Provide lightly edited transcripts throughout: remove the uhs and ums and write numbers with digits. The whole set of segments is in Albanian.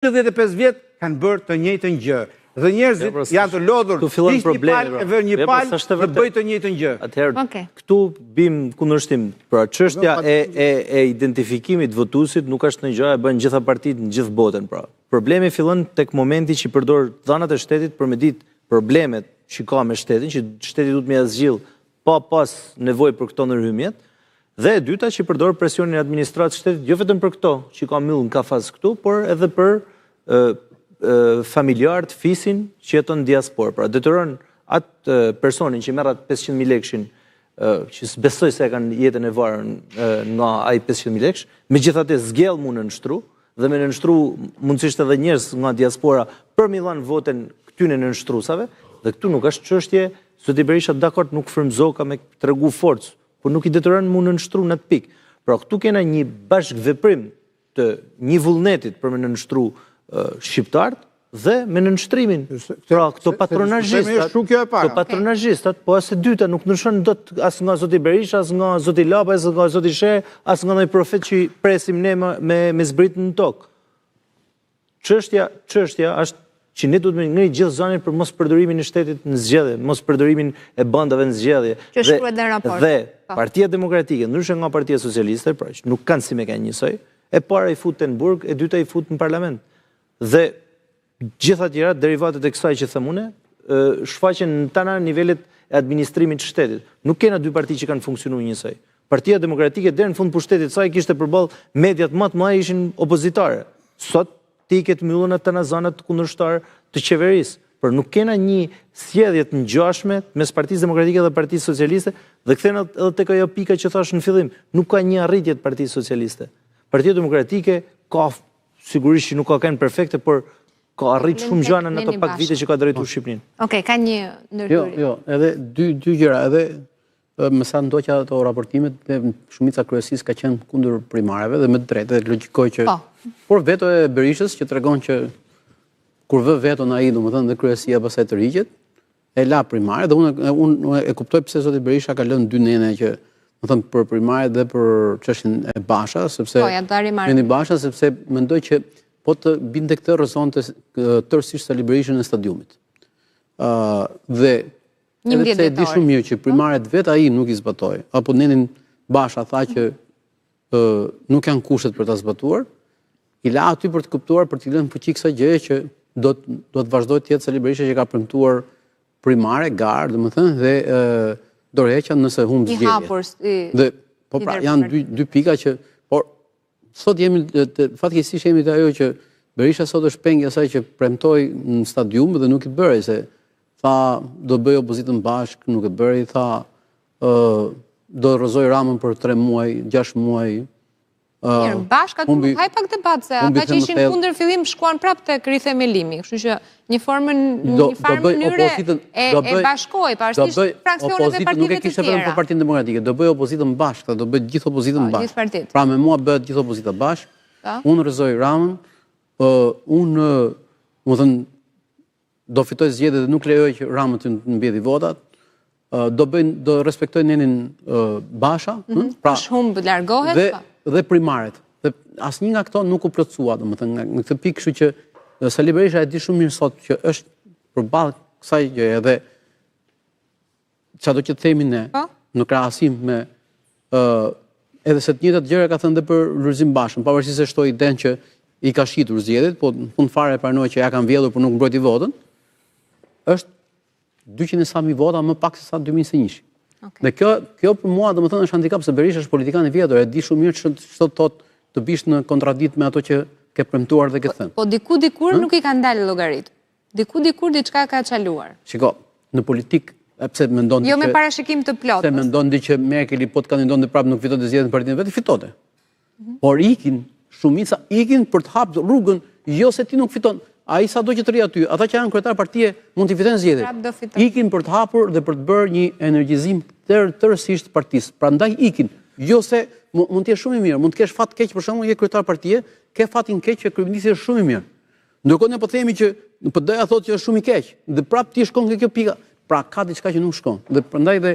25 vjet kanë bërë të njëjtën gjë. Dhe njerëzit janë të lodhur, ish një palë e vër një palë dhe bëj të njëjtën gjë. Atëherë, këtu bim kundërshtim. Pra çështja e identifikimit votuesit nuk është një gjë e bën gjitha partitë në gjithë botën. Pra, problemi fillon tek momenti që përdor dhënat e shtetit për me ditë problemet që ka me shtetin, që shteti duhet me ia zgjill pa pas nevojë për këto ndërhyjmjet. Dhe e dyta që përdor presionin e administratës shtetit, jo vetëm për këto që ka mbyll në kafaz këtu, por edhe për familjarët, fisin që jeton në diasporë. Pra detyron atë personin që merr atë 500.000 lekëshin, që besoj se e kanë jetën e varur nga ai 500.000 lekësh, megjithatë zgjell mund në nështru, dhe me në nështru mundësisht edhe njerëz nga diaspora për mi dhanë voten këtyne në nështrusave, dhe këtu nuk është çështje, zoti Berisha dakord nuk frymëzoka me tregu forcë, por nuk i detyron mund në nështru në atë pikë. Pra këtu kena një bashkëveprim të një vullnetit për me në nështru shqiptarët dhe me nënshtrimin. Pra këto patronazhistat, po as e dyta nuk ndryshon dot as nga zoti Berisha, as nga zoti Lapa, as nga zoti Sher, as nga ndonjë profet që presim ne me zbritën në tokë. Çështja është që ne duhet me ngri gjithë zonin për mos përdorimin e shtetit në zgjedhje, mos përdorimin e bandave në zgjedhje. Që shkruhet në raport. Dhe Partia Demokratike, ndryshe nga Partia Socialiste, pra që nuk kanë si mekanizëm njësoj, e para i fut në burg, e dyta i fut në parlament. Dhe gjitha tjera, derivatet e kësaj që themune, shfaqen në tana nivelet e administrimit të shtetit. Nuk kena dy parti që kanë funksionu njësoj. Partia Demokratike deri në fund pushtetit saj kishte përballë mediat më të mëdha ishin opozitare. Sot ti ke të mbyllur atë në zonat të kundërshtar të qeverisë. Por nuk kena një sjellje të ngjashme mes Partisë Demokratike dhe Partisë Socialiste, dhe kthehen edhe tek ajo pika që thash në fillim, nuk ka një arritje të Partisë Socialiste. Partia Demokratike ka sigurisht që nuk ka qenë perfekte, por ka arrit shumë gjëra në ato pak vite që ka drejtuar Shqipërinë. Okej, ka një ndërhyrje. Jo, edhe dy gjëra, edhe me sa ndoqja ato raportimet, shumica kryesisë ka qenë kundër primareve dhe me drejtë, dhe logjikoj që por veto e Berishës që tregon që kur vë veton ai, domethënë dhe kryesia pastaj të rigjet, e la primare, dhe unë e kuptoj pse zoti Berisha ka lënë dy nene që, domethënë për primare dhe për çështjen e Basha, sepse Meni Basha, sepse mendoj që po të binte këtë rrezonte tërësisht Sali Berishën e stadiumit. Dhe edhe pse e di shumë mirë që primaret vetë ai nuk i zbatoi, apo nenin Basha tha që nuk janë kushtet për ta zbatuar, i la aty për të kuptuar, për t'i lënë fuqi kësaj gjëje që do të vazhdojë të jetë Sali Berisha që ka premtuar primare, garë, domethënë, dhe dorëheqja nëse humb zgjedhjet. Dhe po pra janë dy pika që por sot jemi fatkeqësisht jemi te ajo që Berisha sot është pengi asaj që premtoi në stadium dhe nuk i bëri, se tha do bëj opozitën bashkë, nuk e bëri, tha do rrëzoj Ramën për 3 muaj, 6 muaj. Bashka nuk haj pak debat, se ata që ishin kundër fillim shkuan prapë tek rithemelimi, kështu që një farë mënyre e bashkoi, pavarësisht fraksionet e partive të tjera. Vetëm për Partinë Demokratike, do bëj opozitën bashkë, do bëj gjithë opozitën bashkë. Pra me mua bëhet gjithë opozita bashkë, unë rrëzoj Ramën, unë, domethënë, do fitoj zgjedhjet dhe nuk lejoj që Ramën të mbjellë votat, do respektoj nenin Basha, pra shumë largohet, dhe primaret. Dhe asnjë nga këto nuk u plotësua, domethënë në këtë pikë, kështu që Sali Berisha e di shumë mirë sot që është përballë kësaj gjëje, dhe çado që themi ne në krahasim me edhe se të njëjtat gjëra ka thënë edhe për Lulzim Bashën, pavarësisht se shtoi idenë që i ka shitur zgjedhjet, po në fund fare pranoi që ja kanë vjedhur por nuk mbrojti votën, është 200 sa mijë vota më pak se sa 2021. Dhe kjo për mua domethënë është handikap, se Berisha është politikan i vjetër, e di shumë mirë ç'do thotë të bish në kontradikt me ato që ke premtuar dhe ke thënë. Po dikur nuk i kanë dalë llogarit. Dikur diçka ka çaluar. Shiko, në politik, pse mendon jo me parashikim të plotë. Se mendon që Merkeli po të kandidonte prapë nuk fitonte zgjedhjet në partinë vetë, fitote. Por shumica ikin për të hapur rrugën, jo se ti nuk fiton. Ai sado që të rri aty, ata që janë kryetar partie mund të fitojnë zgjedhjet. Ikin për të hapur dhe për të bërë një energjizim tërësisht partisë. Prandaj ikin. Jo se mund të jesh shumë i mirë, mund të kesh fat keq, për shembull, je kryetar partie, ke fatin keq që kryeministri është shumë i mirë. Ndërkohë ne po themi që PD-ja thotë që është shumë i keq, dhe prapë ti shkon ke kjo pika. Pra ka diçka që nuk shkon. Dhe prandaj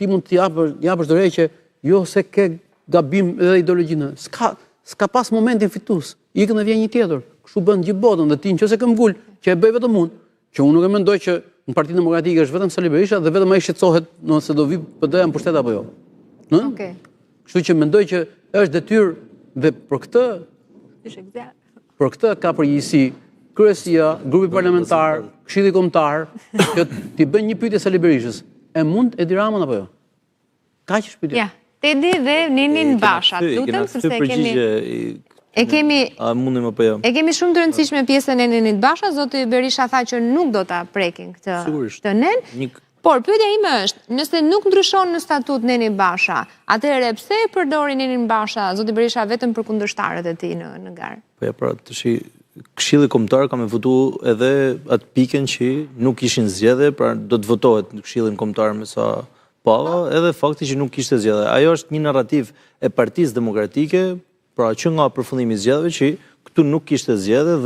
ti mund të japësh dorë që jo se ke gabim edhe ideologjinë. S'ka pas momentin fitues. Ikën dhe vjen një tjetër. kështu bën gjithë botën dhe ti nëse ke mgul që e bëj vetëm unë, që unë nuk e mendoj që në Partinë Demokratike është vetëm Sali Berisha dhe vetëm ai shqetësohet nëse do vi PD-ja në pushtet apo jo. Okej. Kështu që mendoj që është detyrë dhe për këtë ka përgjegjësi kryesia, grupi parlamentar, Këshilli Kombëtar, që t'i bëjnë një pyetje Sali Berishës. E mund Edi Ramën apo jo? Kaq është pyetja. Ja, Tedi dhe Nenin Basha, lutem sepse A mundim apo jo? E kemi shumë të rëndësishme pjesën e Nenit Basha, zoti Berisha tha që nuk do ta prekin këtë nen. Por pyetja ime është, nëse nuk ndryshon në statut Neni Basha, atëherë pse e përdori Nenin Basha, zoti Berisha vetëm për kundërshtarët e tij në garë? Po ja, pra, Këshilli Kombëtar ka me votu edhe atë pikën që nuk ishin zgjedhje, pra do të votohet në Këshillin Kombëtar me sa pava, edhe fakti që nuk kishte zgjedhje. Ajo është një narrativ e Partisë Demokratike, pra që nga përfundimi i zgjedhjeve që këtu nuk kishte zgjedhje